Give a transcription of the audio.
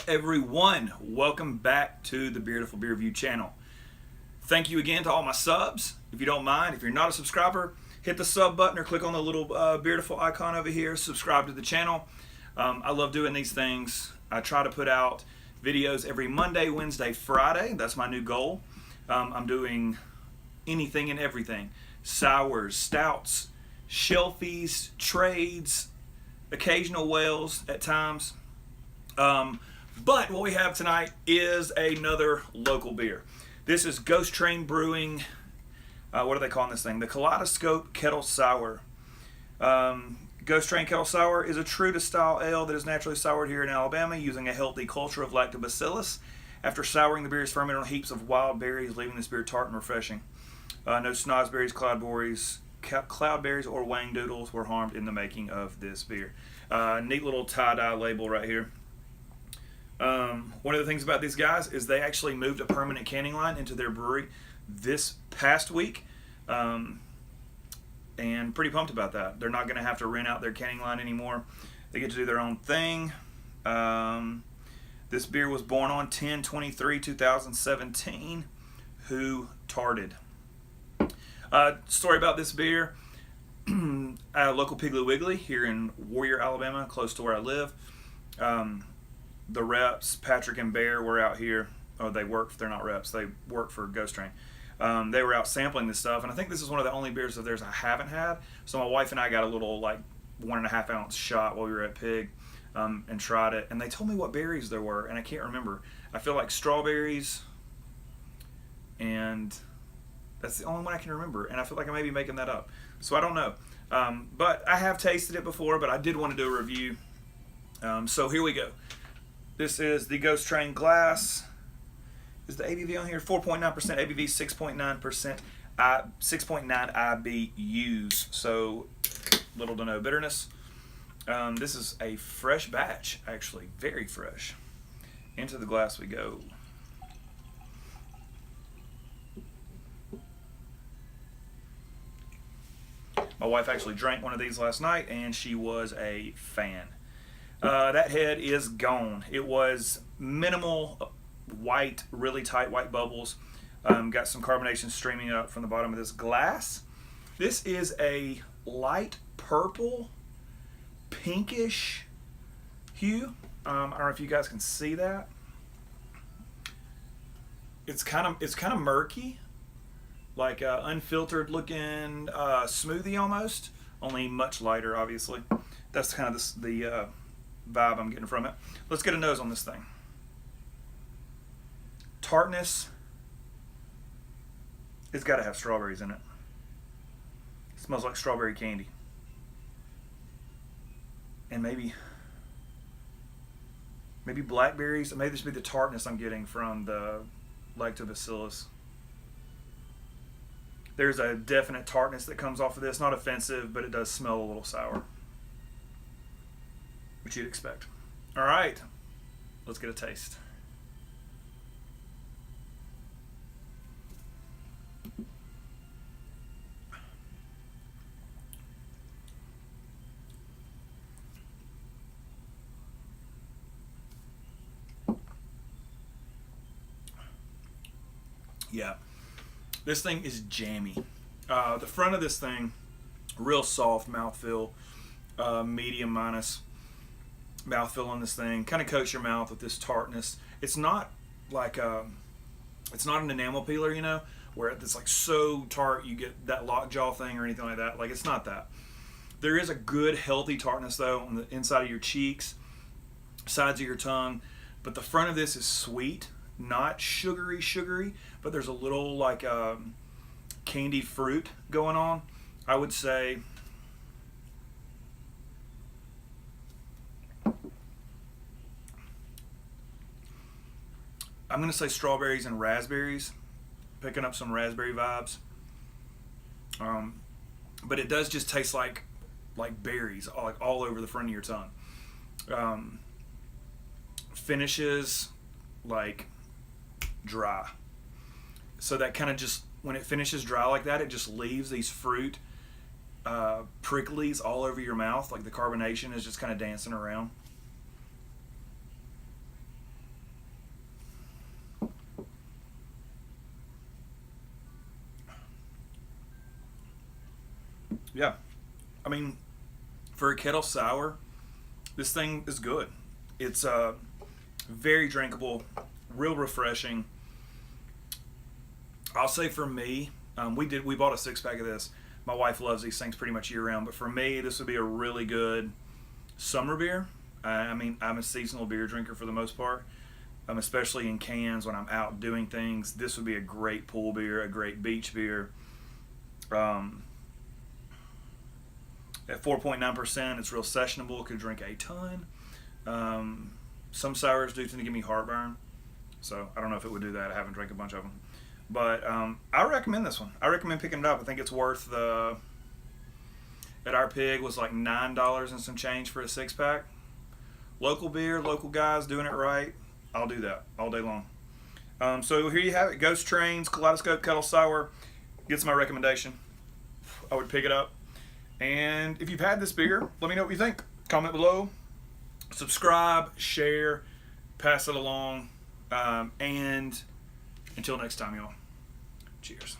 Everyone, welcome back to the Beautiful Beer Review channel. Thank you again to all my subs. If you don't mind, if you're not a subscriber, hit the sub button or click on the little beautiful icon over here. Subscribe to the channel. I love doing these things. I try to put out videos every Monday, Wednesday, Friday. That's my new goal. I'm doing anything and everything. Sours, stouts, shelfies, trades, occasional whales at times. But what we have tonight is another local beer. This is Ghost Train Brewing, what are they calling this thing? The Kaleidoscope Kettle Sour. Ghost Train Kettle Sour is a true to style ale that is naturally soured here in Alabama using a healthy culture of lactobacillus. After souring, the beer is fermented on heaps of wild berries, leaving this beer tart and refreshing. No snozberries, cloudberries, or whangdoodles were harmed in the making of this beer. Neat little tie-dye label right here. One of the things about these guys is they actually moved a permanent canning line into their brewery this past week, and pretty pumped about that. They're not going to have to rent out their canning line anymore. They get to do their own thing. This beer was born on 10/23/2017. Who tarted? Story about this beer. A local Piggly Wiggly here in Warrior, Alabama, close to where I live. The reps, Patrick and Bear, were out here. Oh, they're not reps. They work for Ghost Train. They were out sampling this stuff, and I think this is one of the only beers of theirs I haven't had. So my wife and I got a little, 1.5 ounce shot while we were at Pig, and tried it. And they told me what berries there were, and I can't remember. I feel like strawberries, and that's the only one I can remember. And I feel like I may be making that up. So I don't know. But I have tasted it before, but I did want to do a review. So here we go. This is the Ghost Train glass. Is the ABV on here? 4.9% ABV, 6.9%, 6.9 IBUs. So little to no bitterness. This is a fresh batch, actually, very fresh. Into the glass we go. My wife actually drank one of these last night, and she was a fan. That head is gone. It was minimal white, really tight white bubbles. Got some carbonation streaming up from the bottom of this glass. This is a light purple, pinkish hue. I don't know if you guys can see that. It's kind of murky, like unfiltered looking smoothie almost, only much lighter, obviously. That's kind of the vibe I'm getting from it. Let's get a nose on this thing. Tartness. It's got to have strawberries in it. It smells like strawberry candy. And maybe blackberries. Maybe this would be the tartness I'm getting from the lactobacillus. There's a definite tartness that comes off of this. Not offensive, but it does smell a little sour, which you'd expect. All right, let's get a taste. Yeah, this thing is jammy. The front of this thing, real soft mouthfeel, medium minus mouthfeel on this thing. Kind of coats your mouth with this tartness. It's not like it's not an enamel peeler, you know, where it's like so tart you get that lockjaw thing or anything like that. Like, it's not that. There is a good healthy tartness though on the inside of your cheeks, sides of your tongue, but the front of this is sweet, not sugary, but there's a little like candied fruit going on. I would say I'm going to say strawberries and raspberries, picking up some raspberry vibes. But it does just taste like berries, all over the front of your tongue. Finishes like dry. So that kind of just, when it finishes dry like that, it just leaves these fruit pricklies all over your mouth. Like the carbonation is just kind of dancing around. Yeah, I mean, for a kettle sour, this thing is good. It's very drinkable, real refreshing. I'll say for me, we bought a 6 pack of this. My wife loves these things pretty much year round, but for me, this would be a really good summer beer. I mean, I'm a seasonal beer drinker for the most part, especially in cans when I'm out doing things. This would be a great pool beer, a great beach beer. At 4.9%, it's real sessionable. Could drink a ton. Some sours do tend to give me heartburn, so I don't know if it would do that. I haven't drank a bunch of them. But I recommend this one. I recommend picking it up. I think it's worth at our pig was like $9 and some change for a 6 pack. Local beer, local guys doing it right. I'll do that all day long. So here you have it. Ghost Trains, Kaleidoscope, Kettle Sour. Gets my recommendation. I would pick it up. And if you've had this beer, let me know what you think. Comment below. Subscribe, share, pass it along. And until next time, y'all. Cheers.